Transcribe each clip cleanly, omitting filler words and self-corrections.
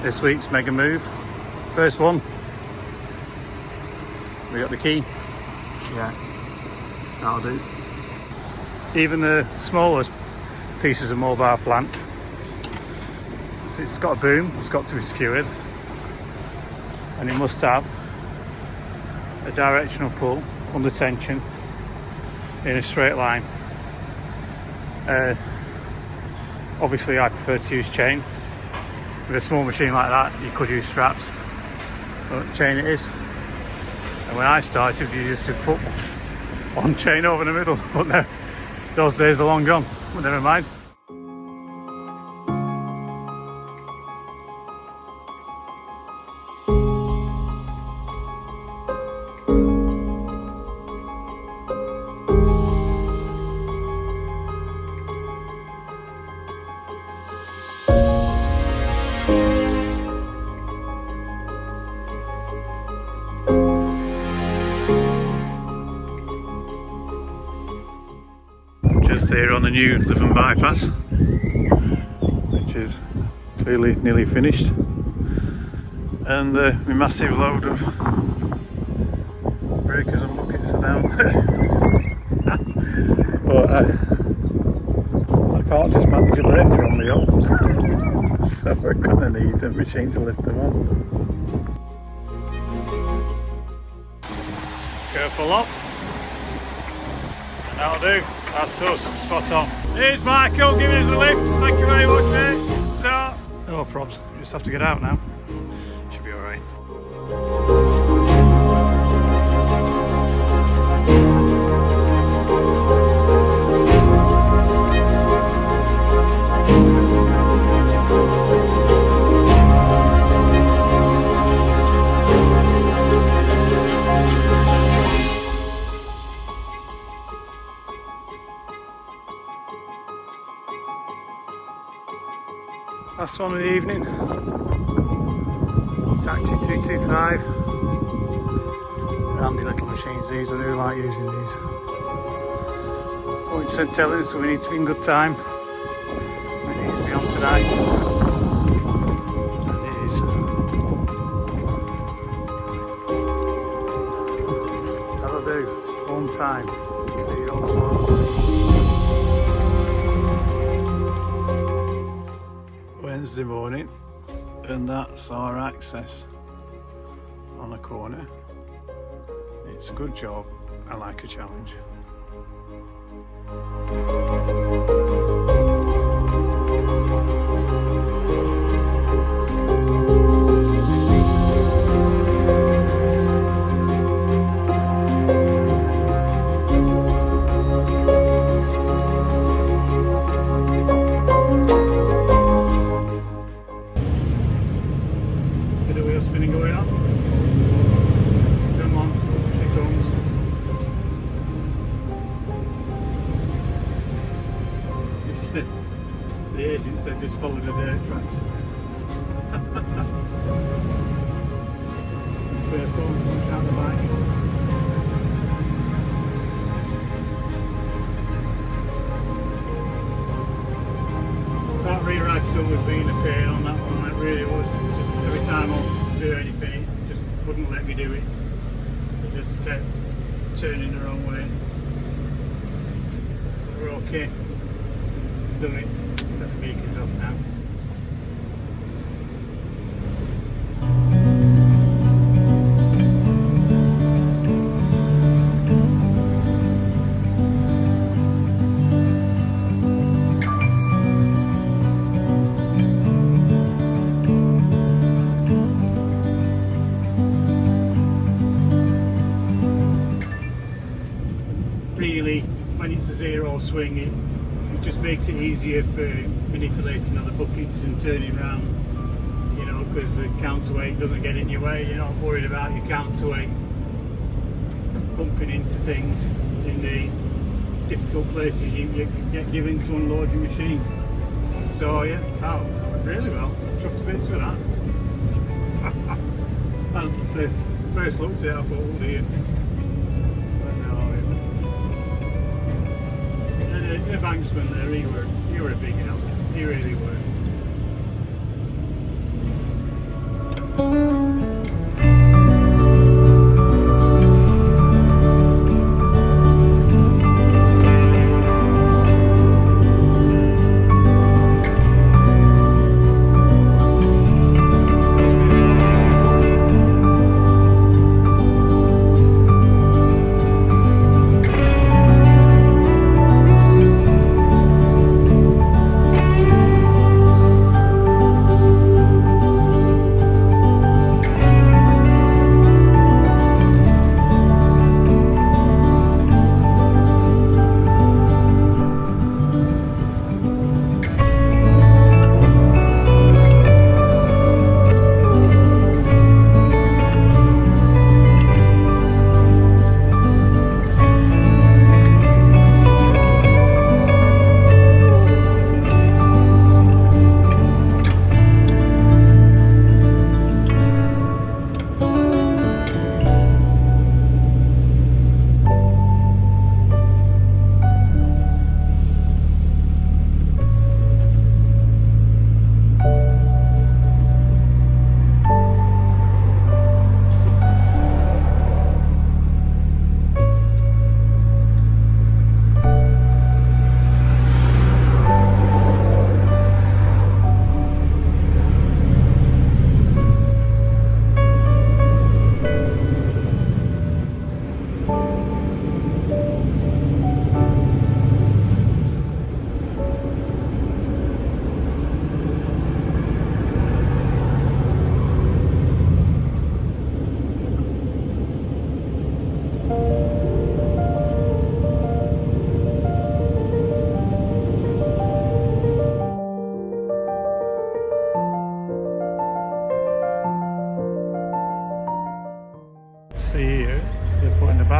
this week's mega move. First one. We got the key. Yeah, that'll do. Even the smallest pieces of mobile plant, if it's got a boom, it's got to be secured, and it must have a directional pull under tension in a straight line. Obviously I prefer to use chain. With a small machine like that you could use straps, but chain it is. And when I started you used to put one chain over the middle, but no, those days are long gone, but never mind. Just here on the new Living bypass, which is clearly nearly finished, and my massive load of breakers and buckets are down. But I can't just manage a breaker on my own, so I'm going to need a machine to lift them on. Careful up. That'll do. That's us, spot on. Here's Michael giving us a lift. Thank you very much, mate. Ta. No probs, you just have to get out now. Should be alright. Last one of the evening, Hitachi 225, handy little machines these, I do like using these. Going to St Helens, so we need to be in good time. It needs to be on tonight, and it is. That'll do, home time, see you all tomorrow. Wednesday morning, and that's our access on a corner. It's a good job. I like a challenge. Spinning going on. Come on, she comes. The agent said just follow the dirt tracks. Let's clear phone, push out the bike. That rear axle was being a pain on that one, it really was. Just every time I wanted to do anything, it just wouldn't let me do it. It just kept turning the wrong way. But we're okay. Done it. Take the beacons off now. Really, when it's a zero swing, it just makes it easier for manipulating other buckets and turning around, you know, because the counterweight doesn't get in your way. You're not worried about your counterweight bumping into things in the difficult places you get given to unload your machine. So yeah, really well. Chuffed to bits for that. And the first looked at it, I thought, oh dear. The banksman there, you were a big help. You really were.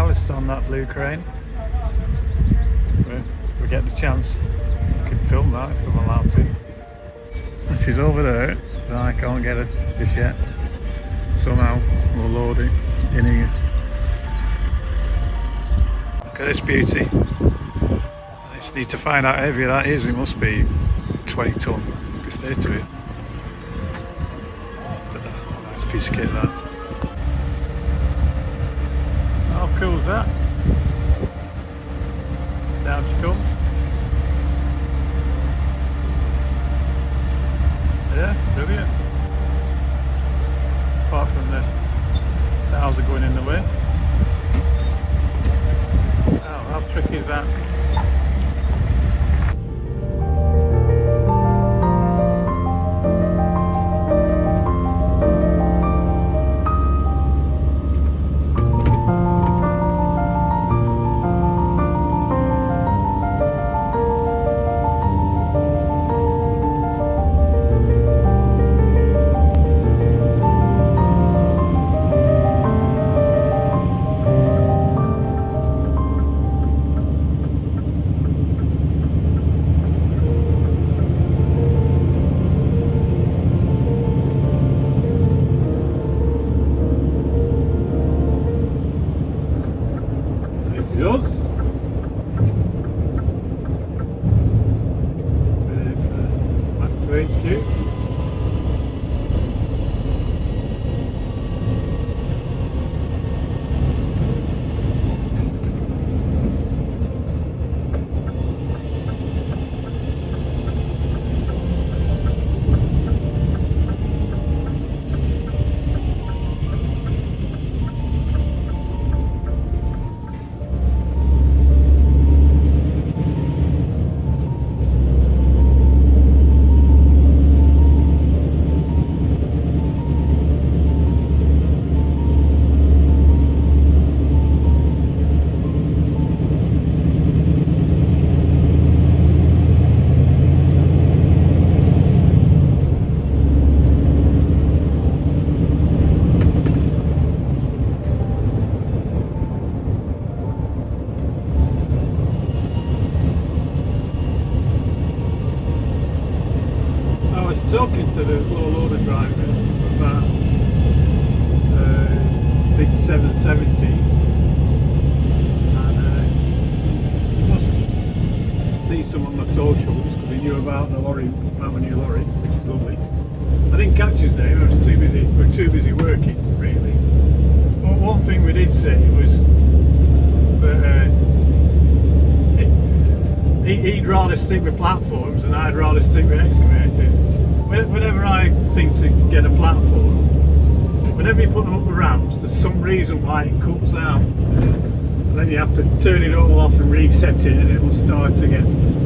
ballast on that blue crane. If we get the chance, we can film that if I'm allowed to. She's over there, but I can't get her just yet. Somehow we'll load it in here. Look at this beauty. I just need to find out how heavy that is. It must be 20 tonne. You can stay to it. But a nice piece of kit that. How cool is that? Down she comes. Yeah, brilliant. Apart from the houses going in the way. Oh, how tricky is that? Us. Back to HQ. Talking to the low loader driver about big 770, and he must see some of my socials because he knew about the lorry, my new lorry, which is lovely. I didn't catch his name. I was too busy. We were too busy working, really. But one thing we did say was that he'd rather stick with platforms and I'd rather stick with excavators. Whenever I seem to get a platform, whenever you put them up the ramps, there's some reason why it cuts out. And then you have to turn it all off and reset it and it will start again.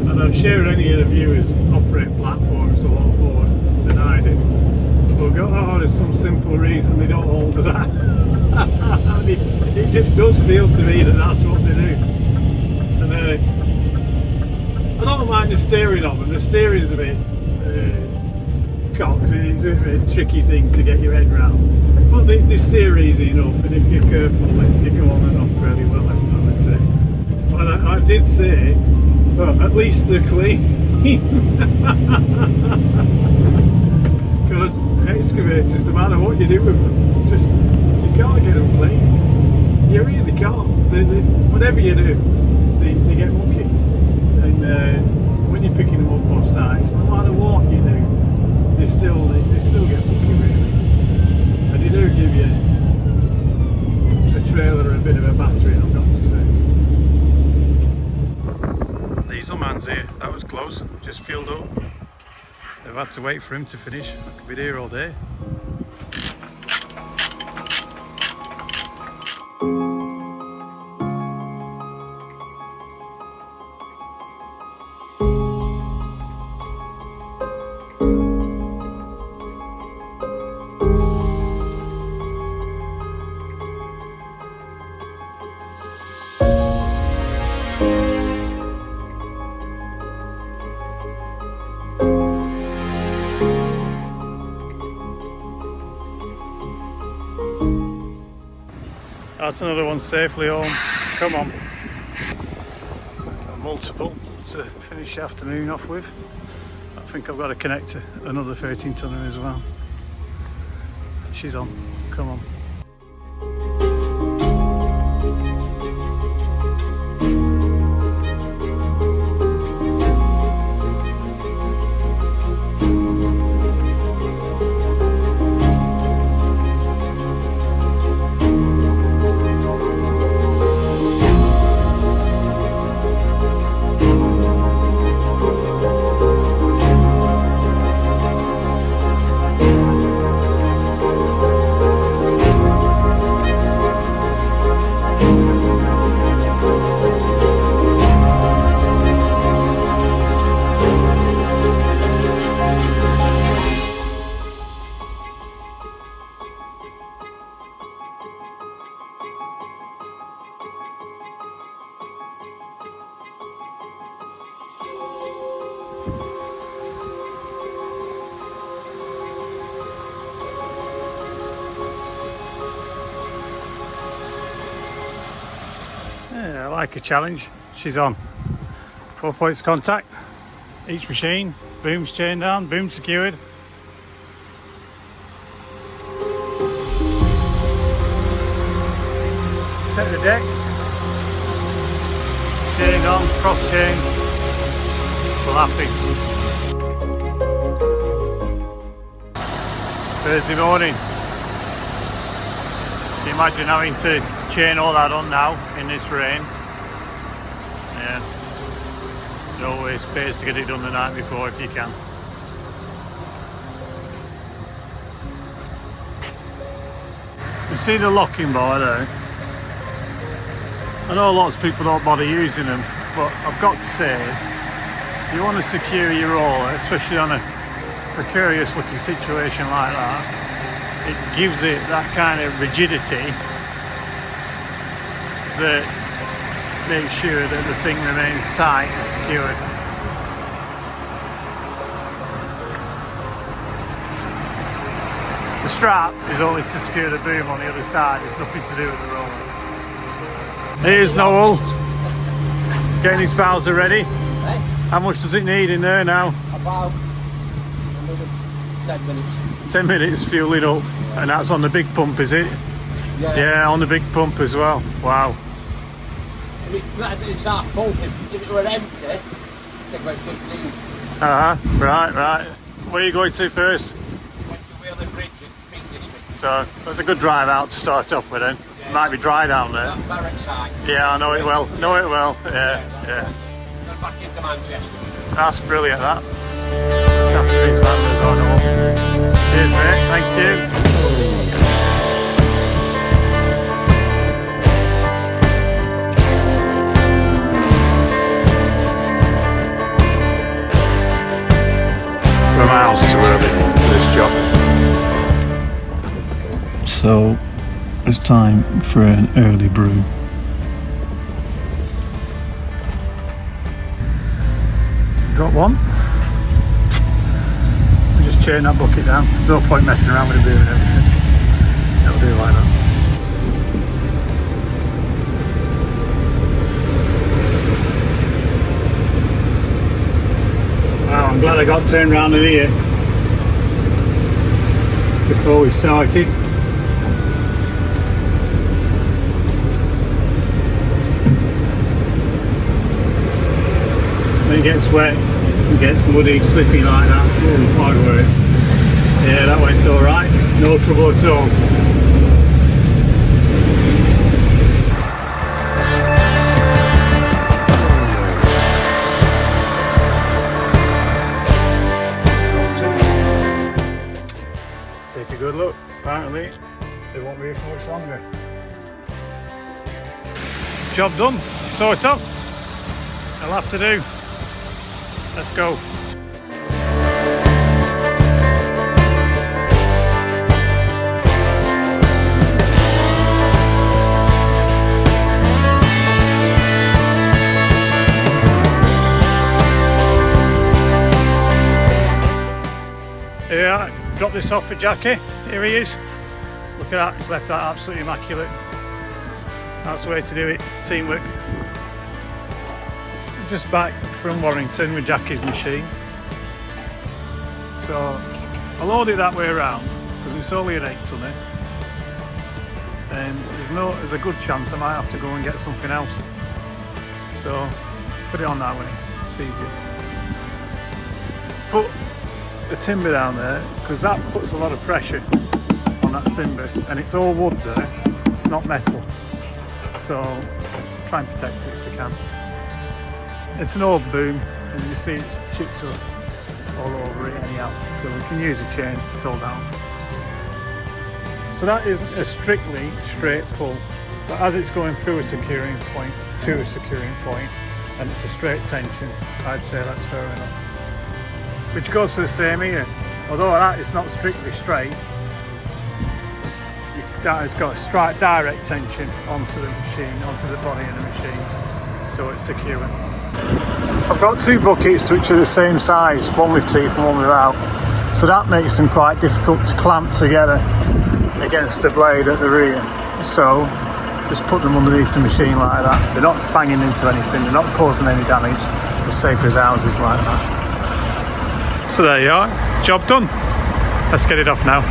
And I'm sure any of the viewers operate platforms a lot more than I do. We'll go, oh, there's some simple reason they don't hold to that. It just does feel to me that that's what they do. And I don't mind the steering of them. The steering's a bit cocked. It's a bit of a tricky thing to get your head round. But they steer easy enough, and if you're careful, they go on and off fairly well, I would say. But I did say, well, at least they're clean. Because excavators, no matter what you do with them, just you can't get them clean. You really can't. Whatever you do, they get mucky. And when you're picking them up on sites, no matter what you do, they still get mucky, really. And they do give you a trailer a bit of a battery, I've got to say. Diesel man's here. That was close. Just filled up. They've had to wait for him to finish. I could be here all day. That's another one safely home. Come on. Multiple to finish the afternoon off with. I think I've got to connect to another 13 tonner as well. She's on. Come on. Yeah, I like a challenge. She's on. 4 points of contact. Each machine. Boom's chained down. Boom secured. Set the deck. Chained on. Cross chain. We're laughing. Thursday morning. Can you imagine having to chain all that on now in this rain? Yeah. It always pays to get it done the night before if you can. You see the locking bar there? I know lots of people don't bother using them, but I've got to say, if you want to secure your roller, especially on a precarious looking situation like that, it gives it that kind of rigidity that makes sure that the thing remains tight and secured. The strap is only to secure the boom on the other side, it's nothing to do with the roller. Here's Noel getting his Bowser ready. How much does it need in there now? About another 10 minutes. 10 minutes fueling up, and that's on the big pump, is it? Yeah. Yeah, on the big pump as well. Wow. It's half full. If it were empty, it'd take about 15. Right. Where are you going to first? Went to Wheeler Bridge in Peak District. So that's a good drive out to start off with then. Yeah. Might be dry down there. That Barrett side. Yeah, I know it well. Yeah. Then back into Manchester. That's brilliant, that. This afternoon's landers on all. Cheers, mate. Thank you. We're miles too early for this job. So it's time for an early brew. Drop one. We just chain that bucket down. There's no point messing around with the boom and everything. It'll do like that. Wow, I'm glad I got turned round in here before we started. When it gets wet, it gets muddy, slippy like that. Oh, quite worried. Yeah, that went alright. No trouble at all. Take a good look. Apparently, they won't be here for much longer. Job done. Sort of. I'll have to do. Let's go. Yeah, drop this off for Jackie. Here he is. Look at that, he's left that absolutely immaculate. That's the way to do it, teamwork. I'm just back from Warrington with Jackie's machine. So I'll load it that way around because it's only an 8 tonner. And there's a good chance I might have to go and get something else. So put it on that way, it's easier. Put the timber down there because that puts a lot of pressure on that timber, and it's all wood there, it's not metal. So try and protect it if you can. It's an old boom and you see it's chipped up all over it anyhow, so we can use a chain, it's all down. So that isn't a strictly straight pull, but as it's going through a securing point to a securing point and it's a straight tension, I'd say that's fair enough. Which goes for the same here, although that is not strictly straight, that has got a straight direct tension onto the machine, onto the body of the machine, so it's secure. I've got 2 buckets which are the same size, one with teeth and one without, so that makes them quite difficult to clamp together against the blade at the rear. So just put them underneath the machine like that. They're not banging into anything, they're not causing any damage, as safe as houses like that. So there you are, job done. Let's get it off now.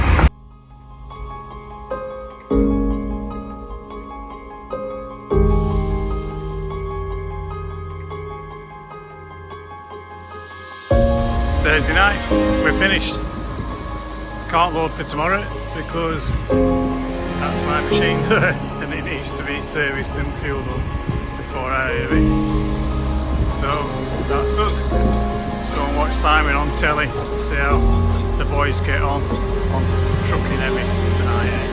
Thursday night, we're finished. Can't load for tomorrow because that's my machine and it needs to be serviced and fueled up before I leave it. So that's us. Let's go and watch Simon on telly, see how the boys get on trucking heavy tonight.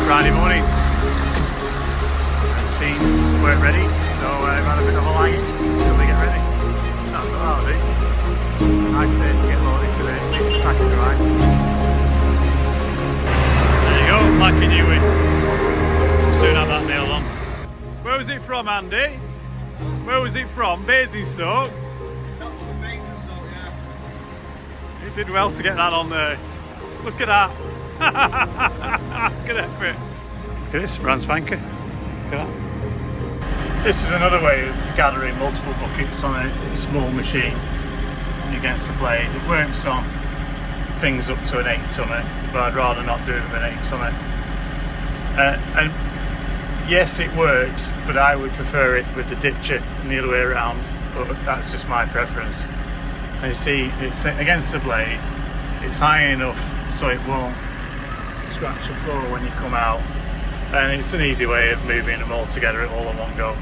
Friday morning. Machines weren't ready, so I've had a bit of a lag until they get ready. That's what I'll do. Nice day to get loaded today, at least it's nice and dry. There you go, like a new one. Soon have that nail on. Where was it from, Andy? Where was it from? Basingstoke? That's from Basingstoke, yeah. You did well to get that on there. Look at that. Good effort. Look at this, brand spanker. Look at that. This is another way of gathering multiple buckets on a small machine against the blade. It works on things up to an 8 tonner, but I'd rather not do it with an 8 tonner. And yes, it works, but I would prefer it with the ditcher and the other way around, but that's just my preference. And you see, it's against the blade, it's high enough so it won't scratch the floor when you come out, and it's an easy way of moving them all together all in one go.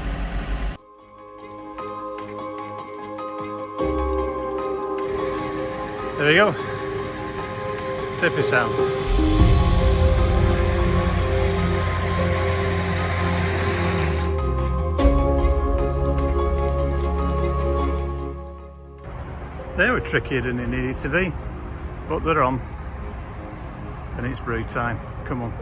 There you go. Safety sound. They were trickier than they needed to be, but they're on, and it's brew time. Come on.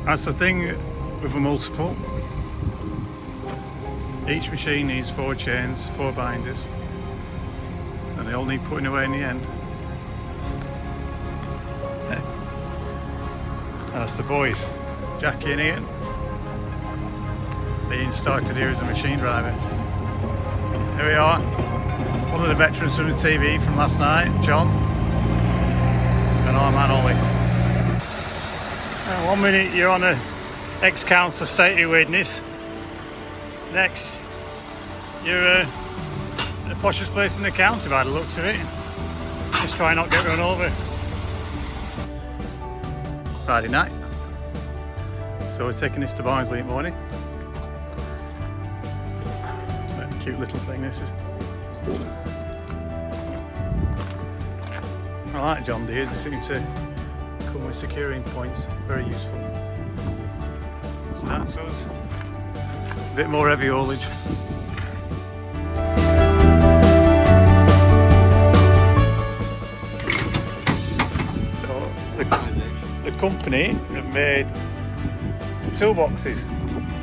That's the thing with a multiple. Each machine needs 4 chains, 4 binders, and they all need putting away in the end. Yeah. That's the boys, Jackie and Ian, being started here as a machine driver. Here we are, one of the veterans from the TV from last night, John, and our man Ollie. 1 minute you're on a ex-council stately witness, next you're the poshest place in the county by the looks of it. Just try not to get run over. Friday night, so we're taking this to Barnsley in the morning. Cute little thing this is. I like John Deere's, they seem to come with securing points, very useful. So that's us. A bit more heavy haulage. So the company have made toolboxes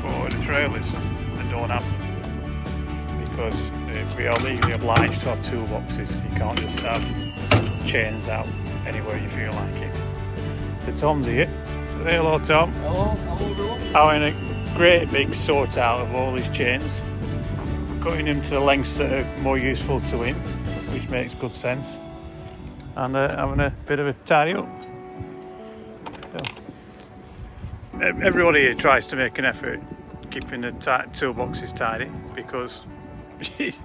for the trailers that don't have them, because we are legally obliged to have toolboxes. You can't just have chains out anywhere you feel like it. So Tom's here. Say hello, Tom. Hello, hello. Having a great big sort out of all his chains, cutting him to the lengths that are more useful to him, which makes good sense, and having a bit of a tidy up. So, everybody here tries to make an effort keeping the toolboxes tidy, because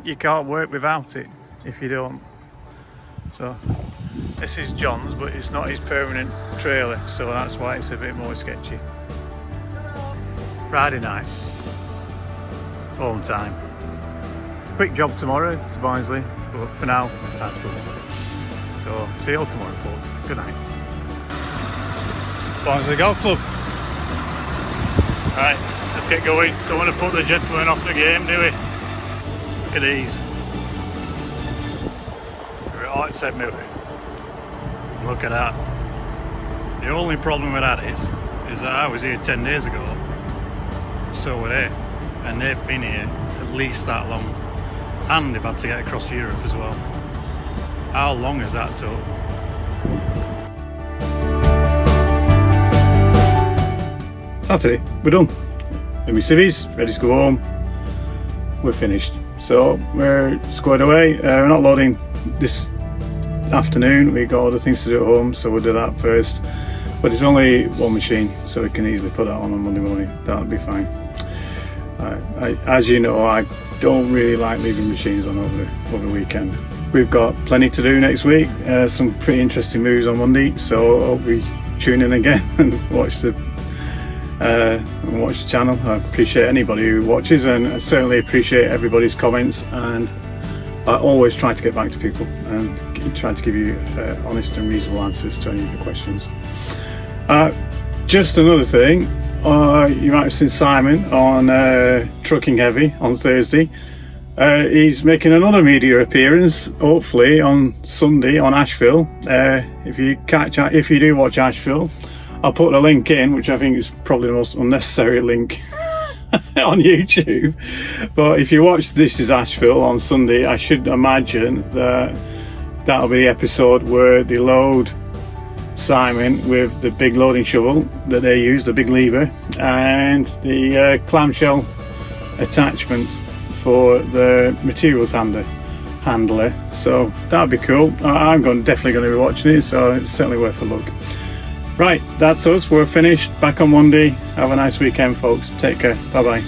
you can't work without it if you don't. So this is John's, but it's not his permanent trailer, so that's why it's a bit more sketchy. Friday night, home time. Quick job tomorrow to Barnsley, but for now it's time to go home. So see you all tomorrow, folks. Good night. Barnsley Golf Club. Right, let's get going. Don't want to put the gentleman off the game, do we? Look at these. We're at St Miller. Look at that. The only problem with that is that I was here 10 days ago, so were they, and they've been here at least that long, and they've had to get across Europe as well. How long has that took? Saturday, we're done. And my civvies, ready to go home. We're finished. So we're squared away. We're not loading this afternoon. We got other things to do at home, so we'll do that first. But it's only one machine, so we can easily put that on Monday morning. That'll be fine. As you know, I don't really like leaving machines on over the weekend. We've got plenty to do next week. Some pretty interesting moves on Monday, so I'll be tuning in again and watch the channel. I appreciate anybody who watches, and I certainly appreciate everybody's comments, and I always try to get back to people and try to give you honest and reasonable answers to any of your questions. Just another thing, you might have seen Simon on Trucking Heavy on Thursday. He's making another media appearance, hopefully on Sunday on Ashville. If you do watch Ashville, I'll put a link in, which I think is probably the most unnecessary link on YouTube. But if you watch This Is Ashville on Sunday, I should imagine that that'll be the episode where they load Simon with the big loading shovel that they use, the big lever, and the clamshell attachment for the materials handler. So that'd be cool. I'm definitely going to be watching it, so it's certainly worth a look. Right, that's us. We're finished. Back on Monday. Have a nice weekend, folks. Take care. Bye bye.